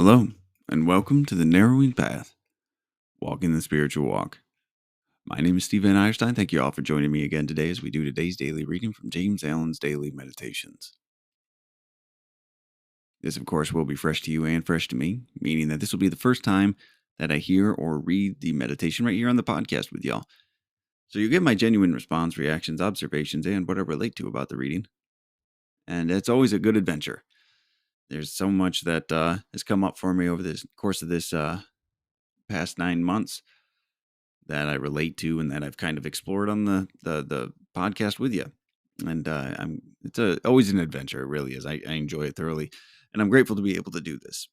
Hello, and welcome to the Narrowing Path, Walking the Spiritual Walk. My name is Stephen Einstein. Thank you all for joining me again today as we do today's daily reading from James Allen's Daily Meditations. This, of course, will be fresh to you and fresh to me, meaning that this will be the first time that I hear or read the meditation right here on the podcast with y'all. So you get my genuine response, reactions, observations, and what I relate to about the reading. And it's always a good adventure. There's so much that has come up for me over the course of this past 9 months that I relate to and that I've kind of explored on the podcast with you. And it's always an adventure. It really is. I enjoy it thoroughly, and I'm grateful to be able to do this.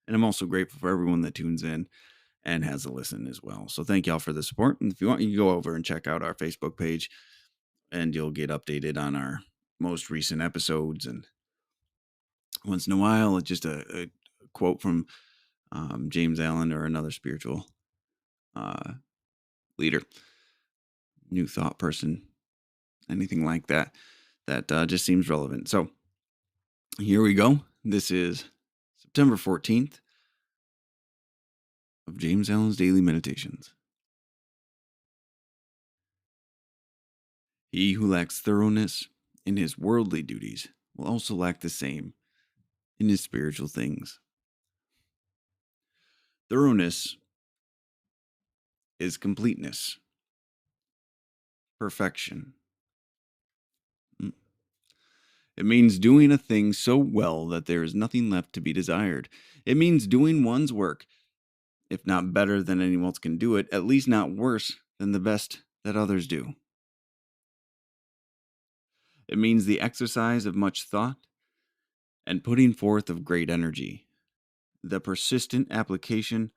And I'm also grateful for everyone that tunes in and has a listen as well. So thank y'all for the support. And if you want, you can go over and check out our Facebook page, and you'll get updated on our most recent episodes. And once in a while, it's just a quote from James Allen or another spiritual leader, new thought person, anything like that just seems relevant. So here we go. This is September 14th of James Allen's Daily Meditations. He who lacks thoroughness in his worldly duties will also lack the same in his spiritual things. Thoroughness is completeness, perfection. It means doing a thing so well that there is nothing left to be desired. It means doing one's work, if not better than anyone else can do it, at least not worse than the best that others do. It means the exercise of much thought and putting forth of great energy, the persistent application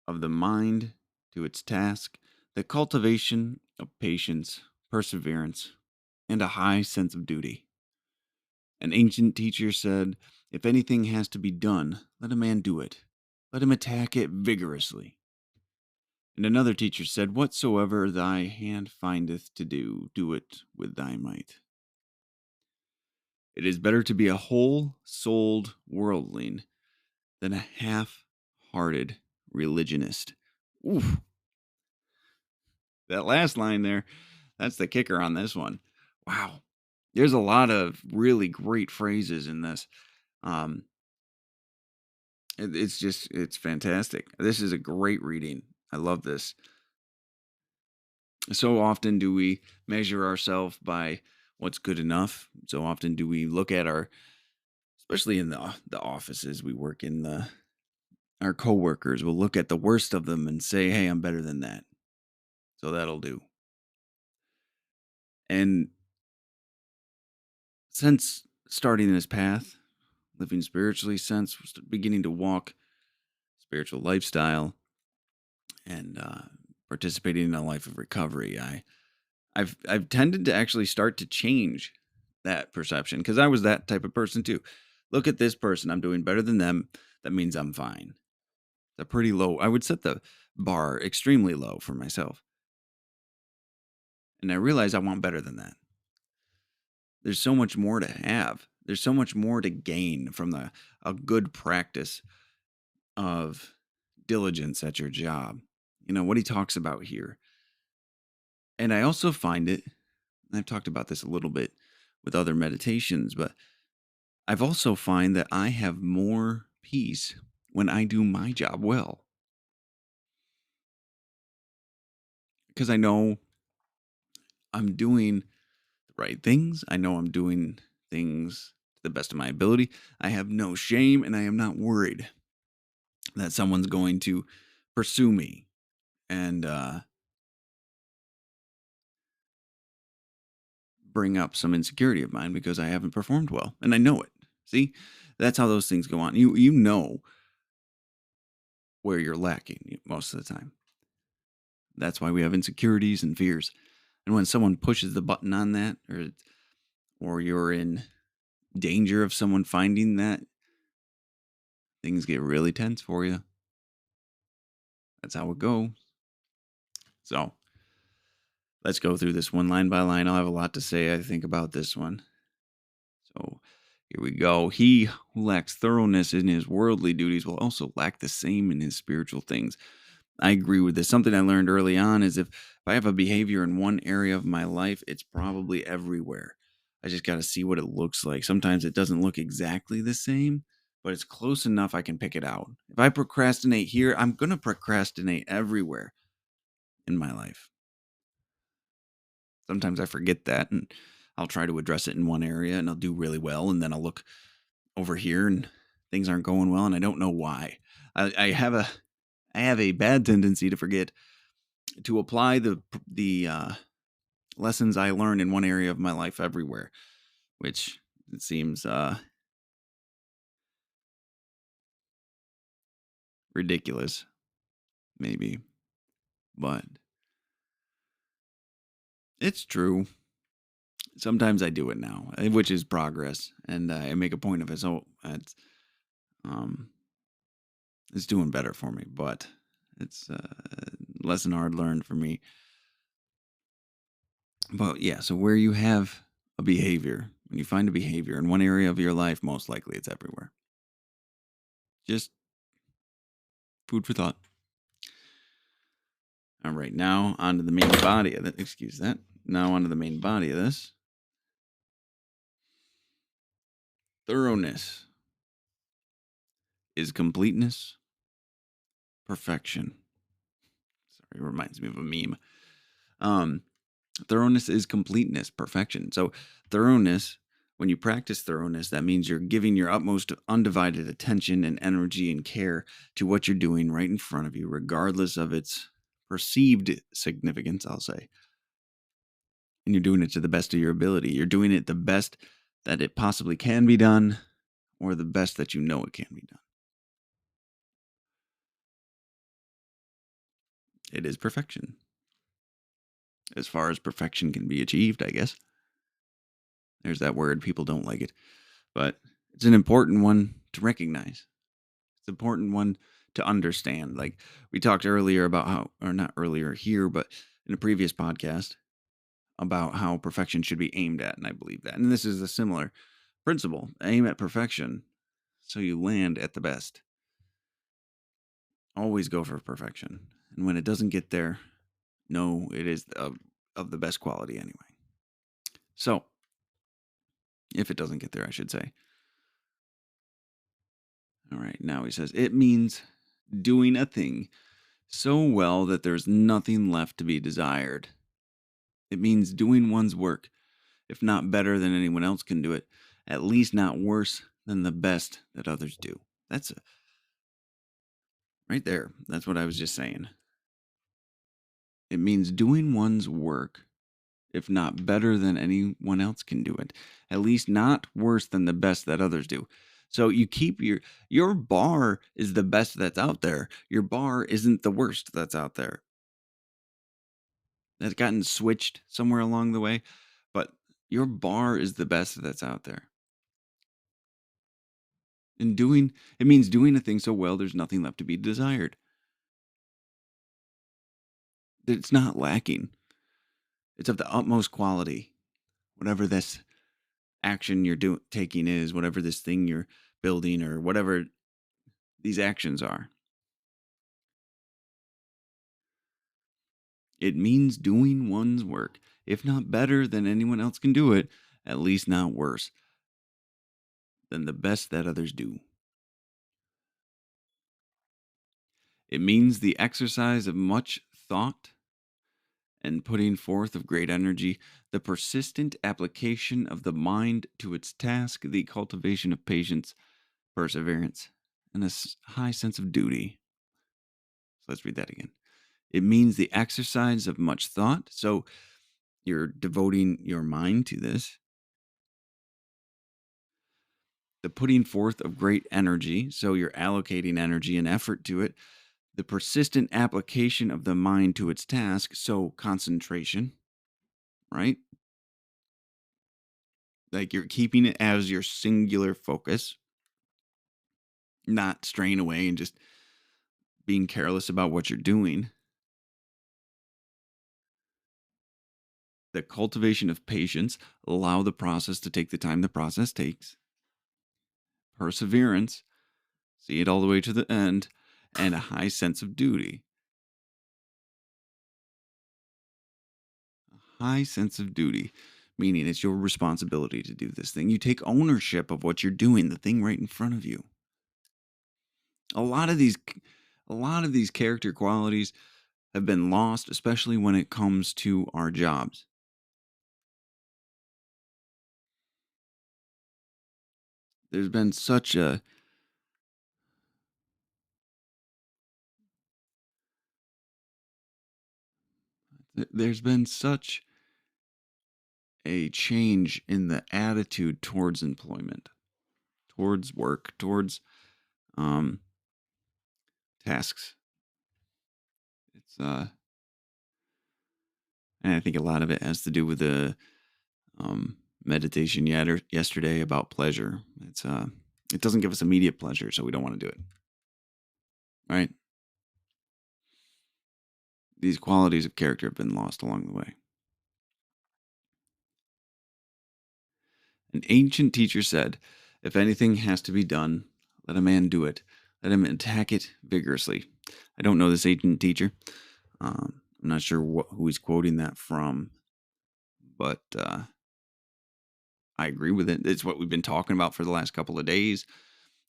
of the mind to its task, the cultivation of patience, perseverance, and a high sense of duty. An ancient teacher said, "If anything has to be done, let a man do it. Let him attack it vigorously." And another teacher said, "Whatsoever thy hand findeth to do, do it with thy might." It is better to be a whole-souled worldling than a half-hearted religionist. Oof. That last line there, that's the kicker on this one. Wow. There's a lot of really great phrases in this. It's fantastic. This is a great reading. I love this. So often do we measure ourselves by what's good enough. So often do we look at especially in the offices we work in, our coworkers will look at the worst of them and say, "Hey, I'm better than that. So that'll do." And since starting this path, living spiritually, since beginning to walk spiritual lifestyle and participating in a life of recovery, I've tended to actually start to change that perception, because I was that type of person too. Look at this person, I'm doing better than them. That means I'm fine. It's a pretty low. I would set the bar extremely low for myself, and I realize I want better than that. There's so much more to have. There's so much more to gain from a good practice of diligence at your job. You know what he talks about here. And I also find it, and I've talked about this a little bit with other meditations, but I've also find that I have more peace when I do my job well, because I know I'm doing the right things. I know I'm doing things to the best of my ability. I have no shame, and I am not worried that someone's going to pursue me and bring up some insecurity of mine because I haven't performed well, and I know it. See, that's how those things go on. You know where you're lacking most of the time. That's why we have insecurities and fears. And when someone pushes the button on that, or you're in danger of someone finding that, things get really tense for you. That's how it goes. So let's go through this one line by line. I'll have a lot to say, I think, about this one. So Here we go. He who lacks thoroughness in his worldly duties will also lack the same in his spiritual things. I agree with this. Something I learned early on is if I have a behavior in one area of my life, it's probably everywhere. I just got to see what it looks like. Sometimes it doesn't look exactly the same, but it's close enough I can pick it out. If I procrastinate here, I'm going to procrastinate everywhere in my life. Sometimes I forget that and I'll try to address it in one area and I'll do really well. And then I'll look over here and things aren't going well and I don't know why. I have a bad tendency to forget to apply the lessons I learned in one area of my life everywhere, which it seems ridiculous, maybe, but it's true. Sometimes I do it now, which is progress, and I make a point of it. So um, it's doing better for me, but it's a lesson hard learned for me. But yeah, so where you have a behavior, when you find a behavior in one area of your life, most likely it's everywhere. Just food for thought. All right, now onto the main body of it. Excuse that. Now onto the main body of this. Thoroughness is completeness, perfection. Sorry, it reminds me of a meme. Um, Thoroughness is completeness, perfection. So thoroughness, when you practice thoroughness, that means you're giving your utmost undivided attention and energy and care to what you're doing right in front of you, regardless of its perceived significance, I'll say. And you're doing it to the best of your ability. You're doing it the best that it possibly can be done, or the best that you know it can be done. It is perfection. As far as perfection can be achieved, I guess. There's that word. People don't like it. But it's an important one to recognize. It's an important one to understand. Like we talked earlier about how, or not earlier here, but in a previous podcast about how perfection should be aimed at. And I believe that. And this is a similar principle. Aim at perfection so you land at the best. Always go for perfection. And when it doesn't get there, no, it is of the best quality anyway. So, if it doesn't get there, I should say. All right, now he says it means doing a thing so well that there's nothing left to be desired. It means doing one's work, if not better than anyone else can do it, at least not worse than the best that others do. That's right there. That's what I was just saying. It means doing one's work, if not better than anyone else can do it, at least not worse than the best that others do. So you keep your bar is the best that's out there. Your bar isn't the worst that's out there. That's gotten switched somewhere along the way, but your bar is the best that's out there. And doing it means doing a thing so well there's nothing left to be desired. It's not lacking. It's of the utmost quality. Whatever this action you're taking is, whatever this thing you're building or whatever these actions are. It means doing one's work, if not better than anyone else can do it, at least not worse than the best that others do. It means the exercise of much thought and putting forth of great energy, the persistent application of the mind to its task, the cultivation of patience, perseverance, and a high sense of duty. So let's read that again. It means the exercise of much thought. So you're devoting your mind to this. The putting forth of great energy. So you're allocating energy and effort to it. The persistent application of the mind to its task. So concentration, right? Like you're keeping it as your singular focus, not straying away and just being careless about what you're doing. The cultivation of patience, allow the process to take the time the process takes. perseverance, see it all the way to the end, and a high sense of duty. High sense of duty, meaning it's your responsibility to do this thing. You take ownership of what you're doing, the thing right in front of you. A lot of these a lot of these character qualities have been lost, especially when it comes to our jobs. There's been such a there's been such a change in the attitude towards employment, towards work, towards um tasks. It's and I think a lot of it has to do with the meditation yesterday about pleasure. It doesn't give us immediate pleasure, so we don't want to do it. Right? These qualities of character have been lost along the way. An ancient teacher said, "If anything has to be done, let a man do it. Let him attack it vigorously." I don't know this ancient teacher. I'm not sure who he's quoting that from, but I agree with it. It's what we've been talking about for the last couple of days.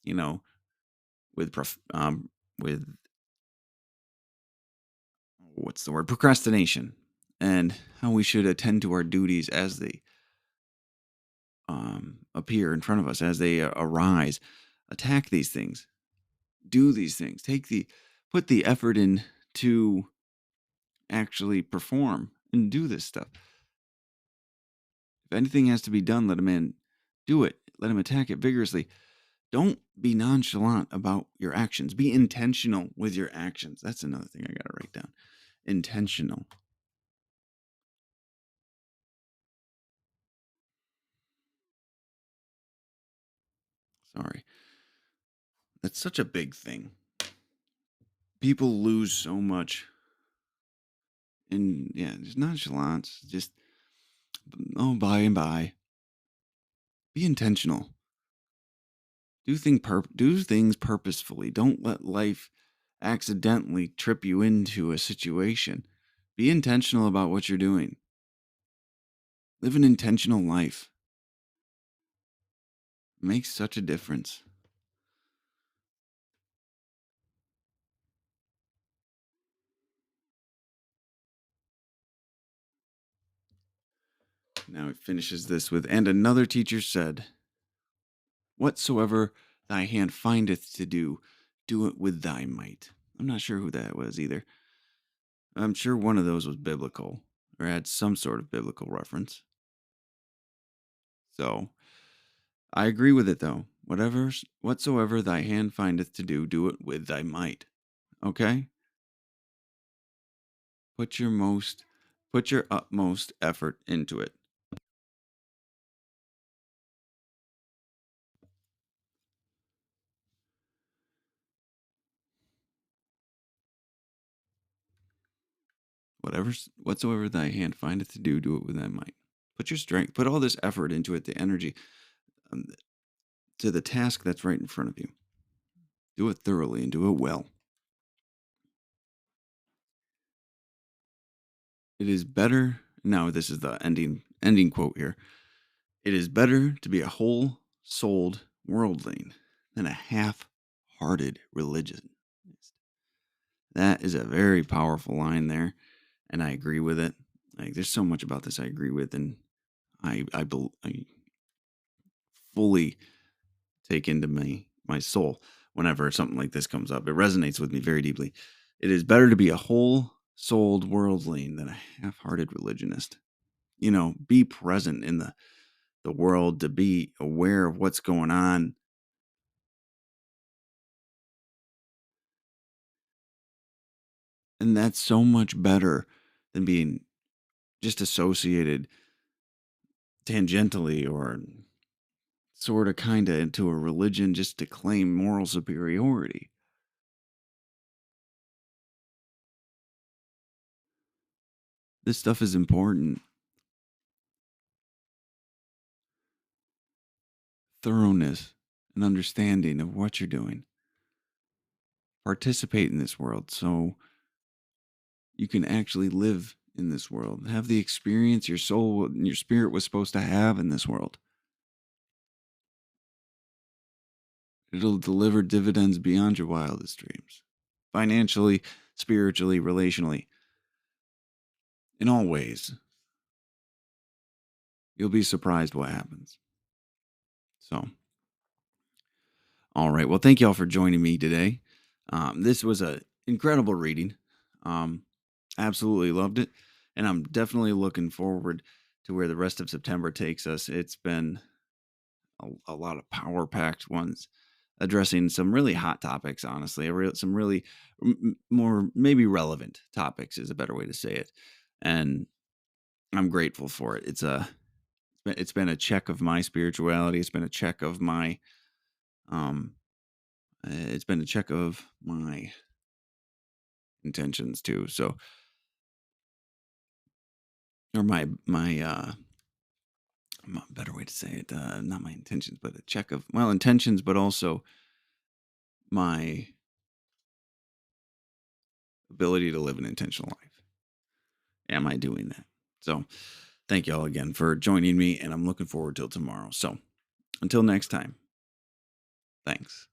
You know, with with what's the word, procrastination, and how we should attend to our duties as they appear in front of us, as they arise. Attack these things, do these things, put the effort in to actually perform and do this stuff. If anything has to be done, let a man do it. Let him attack it vigorously. Don't be nonchalant about your actions. Be intentional with your actions. That's another thing I got to write down. Intentional. Sorry. That's such a big thing. People lose so much in, yeah, just nonchalance. Just, oh, by and by. Be intentional. Do things purposefully. Don't let life accidentally trip you into a situation. Be intentional about what you're doing. Live an intentional life. It makes such a difference. Now it finishes this with, and another teacher said, "Whatsoever thy hand findeth to do, do it with thy might." I'm not sure who that was either. I'm sure one of those was biblical or had some sort of biblical reference. So I agree with it though. Whatsoever thy hand findeth to do, do it with thy might. Okay? Put your most put your utmost effort into it. Whatsoever thy hand findeth to do, do it with thy might. Put your strength, put all this effort into it, the energy, um, to the task that's right in front of you. Do it thoroughly and do it well. It is better. Now, this is the ending quote here. It is better to be a whole-souled worldling than a half-hearted religion. That is a very powerful line there, and I agree with it. Like, there's so much about this I agree with, and I fully take into my soul whenever something like this comes up. It resonates with me very deeply. It is better to be a whole-souled worldling than a half-hearted religionist. Be present in the world, to be aware of what's going on. And that's so much better than being just associated tangentially or sort of kind of into a religion just to claim moral superiority. This stuff is important. Thoroughness. an understanding of what you're doing. Participate in this world so you can actually live in this world, have the experience your soul and your spirit was supposed to have in this world. It'll deliver dividends beyond your wildest dreams, financially, spiritually, relationally, in all ways. You'll be surprised what happens. So, all right. Well, thank y'all for joining me today. This was an incredible reading. Um, Absolutely loved it. And I'm definitely looking forward to where the rest of September takes us. It's been a lot of power packed ones addressing some really hot topics, honestly. Some really more maybe relevant topics is a better way to say it. And I'm grateful for it. It's been a check of my spirituality. It's been a check of my um it's been a check of my intentions too. So or my better way to say it, not my intentions, but a check of well intentions, but also my ability to live an intentional life. Am I doing that? So thank y'all again for joining me, and I'm looking forward till tomorrow. So until next time, thanks.